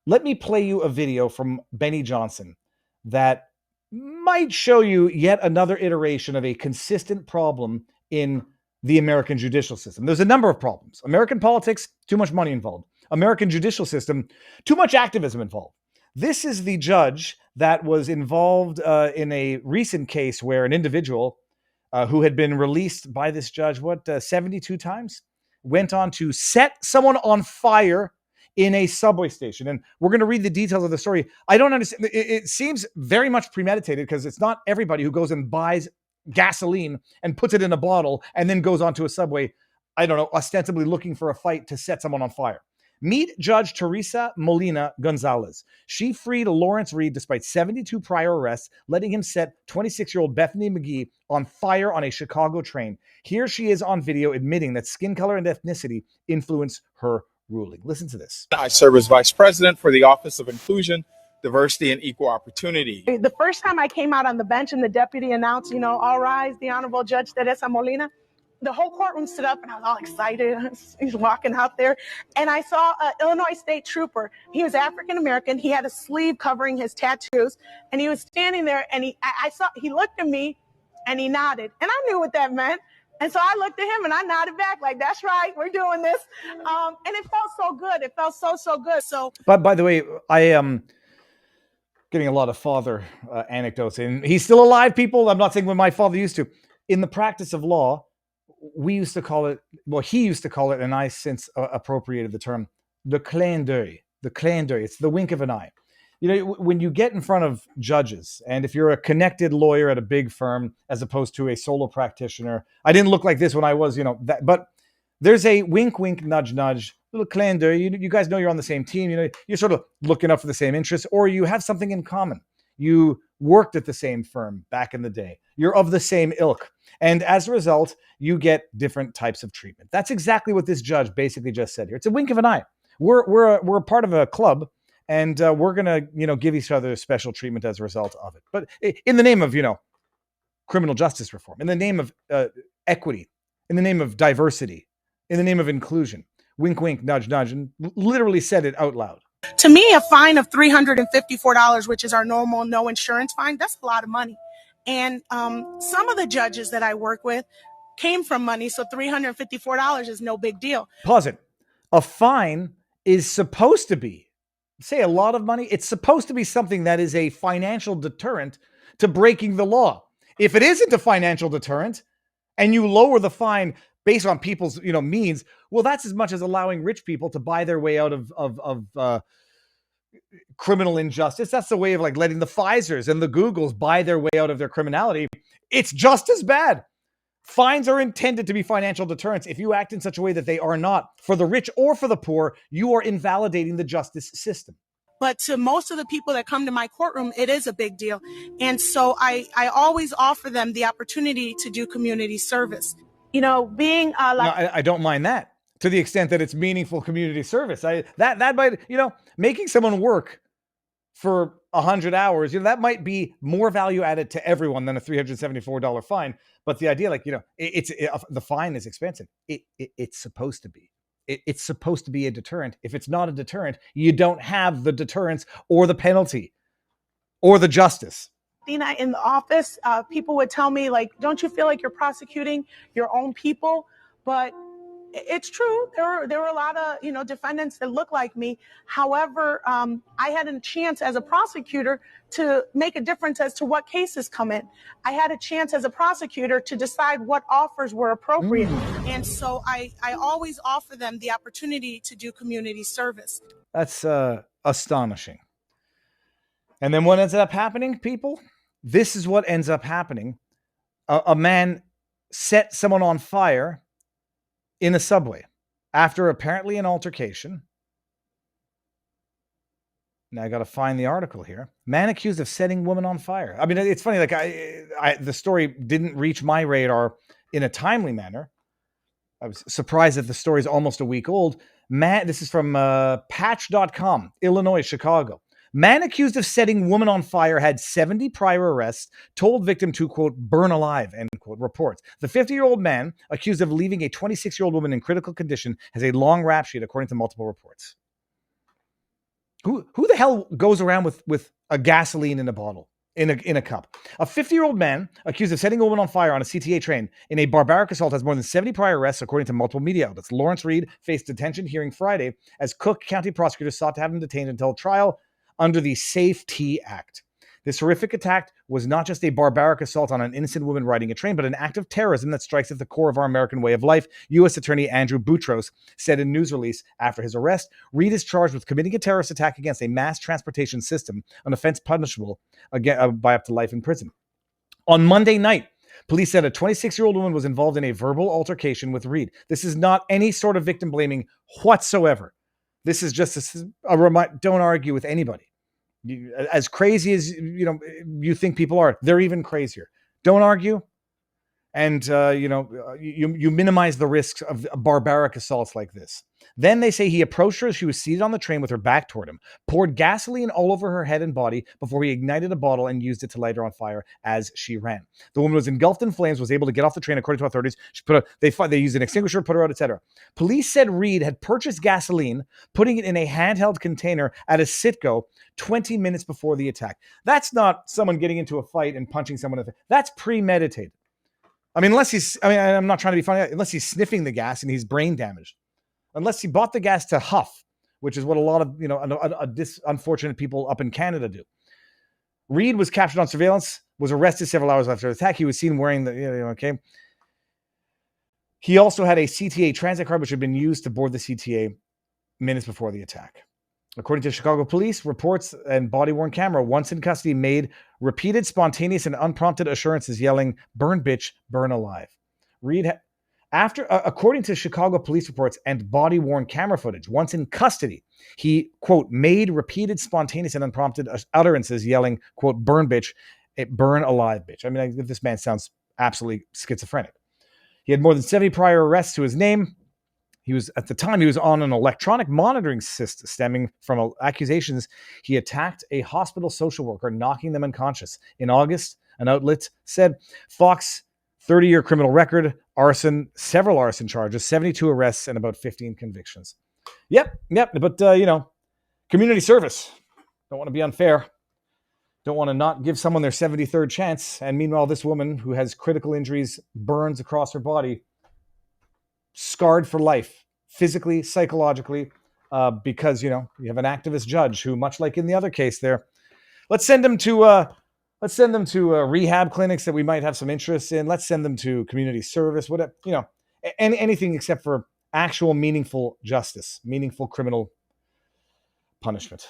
Let me play you a video from Benny Johnson that might show you yet another iteration of a consistent problem in the American judicial system. There's a number of problems. American politics, too much money involved. American judicial system, too much activism involved. This is the judge that was involved in a recent case where an individual who had been released by this judge, 72 times, went on to set someone on fire in a subway station. And we're going to read the details of the story. I don't understand. It seems very much premeditated because it's not everybody who goes and buys gasoline and puts it in a bottle and then goes onto a subway, I don't know, ostensibly looking for a fight to set someone on fire. Meet Judge Teresa Molina Gonzalez. She freed Lawrence Reed despite 72 prior arrests, letting him set 26-year-old Bethany McGee on fire on a Chicago train. Here she is on video admitting that skin color and ethnicity influence her ruling. Listen to this. I serve as Vice President for the Office of Inclusion, Diversity, and Equal Opportunity. The first time I came out on the bench and the deputy announced, all rise, the Honorable Judge Teresa Molina, the whole courtroom stood up and I was all excited. He's walking out there and I saw an Illinois State Trooper. He was African-American. He had a sleeve covering his tattoos and he was standing there and he looked at me and he nodded and I knew what that meant. And so I looked at him and I nodded back like, that's right, we're doing this. And it felt so good. It felt so good. But by the way, I am getting a lot of father anecdotes and he's still alive, people. I'm not saying what my father used to. In the practice of law, we used to call it, he used to call it, and I since appropriated the term, the clin d'oeil. The clin d'oeil. It's the wink of an eye. When you get in front of judges, and if you're a connected lawyer at a big firm, as opposed to a solo practitioner, I didn't look like this when I was, but there's a wink, wink, nudge, nudge, little clin d'oeil. You guys know you're on the same team. You're sort of looking up for the same interests, or you have something in common. You worked at the same firm back in the day. You're of the same ilk. And as a result, you get different types of treatment. That's exactly what this judge basically just said here. It's a wink of an eye. We're a part of a club, and we're going to, give each other special treatment as a result of it. But in the name of, criminal justice reform, in the name of equity, in the name of diversity, in the name of inclusion, wink, wink, nudge, nudge, and literally said it out loud. To me, a fine of $354, which is our normal no insurance fine, that's a lot of money. And some of the judges that I work with came from money, so $354 is no big deal. Pause it. A fine is supposed to be, say a lot of money, it's supposed to be something that is a financial deterrent to breaking the law. If it isn't a financial deterrent and you lower the fine based on people's means, well, that's as much as allowing rich people to buy their way out of criminal injustice. That's the way of letting the Pfizers and the Googles buy their way out of their criminality. It's just as bad. Fines are intended to be financial deterrents. If you act in such a way that they are not for the rich or for the poor, you are invalidating the justice system. But to most of the people that come to my courtroom, it is a big deal. And so I always offer them the opportunity to do community service. Being I don't mind that, to the extent that it's meaningful community service. That might, making someone work for 100 hours, that might be more value added to everyone than a $374 fine. But the idea, the fine is expensive. It's supposed to be. It's supposed to be a deterrent. If it's not a deterrent, you don't have the deterrence or the penalty or the justice. In the office, people would tell me, don't you feel like you're prosecuting your own people? But it's true. There were a lot of, defendants that look like me. However, I had a chance as a prosecutor to make a difference as to what cases come in. I had a chance as a prosecutor to decide what offers were appropriate. And so I always offer them the opportunity to do community service. That's astonishing. And then what ends up happening, people? This is what ends up happening. A man set someone on fire in a subway after apparently an altercation. Now I got to find the article here. Man accused of setting woman on fire. I mean, it's funny. The story didn't reach my radar in a timely manner. I was surprised that the story is almost a week old. This is from patch.com, Illinois, Chicago. Man accused of setting woman on fire had 70 prior arrests, told victim to, quote, burn alive, end quote, reports. The 50-year-old man accused of leaving a 26-year-old woman in critical condition has a long rap sheet, according to multiple reports. Who the hell goes around with a gasoline in a bottle, in a cup? A 50-year-old man accused of setting a woman on fire on a CTA train in a barbaric assault has more than 70 prior arrests, according to multiple media outlets. Lawrence Reed faced detention hearing Friday as Cook County prosecutors sought to have him detained until trial under the Safe T Act. This horrific attack was not just a barbaric assault on an innocent woman riding a train, but an act of terrorism that strikes at the core of our American way of life, U.S. Attorney Andrew Boutros said in a news release after his arrest. Reed is charged with committing a terrorist attack against a mass transportation system, an offense punishable by up to life in prison. On Monday night, police said a 26-year-old woman was involved in a verbal altercation with Reed. This is not any sort of victim blaming whatsoever. This is just a reminder: don't argue with anybody. As crazy as you think people are, they're even crazier. Don't argue, and you minimize the risks of barbaric assaults like this. Then they say he approached her as she was seated on the train with her back toward him, poured gasoline all over her head and body before he ignited a bottle and used it to light her on fire as she ran. The woman was engulfed in flames, was able to get off the train, according to authorities. They used an extinguisher, put her out, etc. Police said Reed had purchased gasoline, putting it in a handheld container at a Citgo 20 minutes before the attack. That's not someone getting into a fight and punching someone in the face. That's premeditated. I mean, I'm not trying to be funny, unless he's sniffing the gas and he's brain damaged. Unless he bought the gas to huff, which is what a lot of, unfortunate people up in Canada do. Reed was captured on surveillance, was arrested several hours after the attack. He was seen wearing okay. He also had a CTA transit card, which had been used to board the CTA minutes before the attack. According to Chicago police, reports and body-worn camera, once in custody, made repeated, spontaneous, and unprompted assurances yelling, "Burn, bitch, burn alive." Reed, according to Chicago police reports and body-worn camera footage, once in custody, he, quote, made repeated, spontaneous, and unprompted utterances yelling, quote, "Burn, bitch, burn alive, bitch." I mean, this man sounds absolutely schizophrenic. He had more than 70 prior arrests to his name. At the time, he was on an electronic monitoring system stemming from accusations he attacked a hospital social worker, knocking them unconscious. In August, an outlet said Fox, 30-year criminal record, arson, several arson charges, 72 arrests, and about 15 convictions. Yep. But, community service. Don't want to be unfair. Don't want to not give someone their 73rd chance. And meanwhile, this woman who has critical injuries, burns across her body, scarred for life, physically, psychologically, because, you have an activist judge who, much like in the other case there, let's send them to rehab clinics that we might have some interest in. Let's send them to community service, whatever, anything except for actual meaningful justice, meaningful criminal punishment.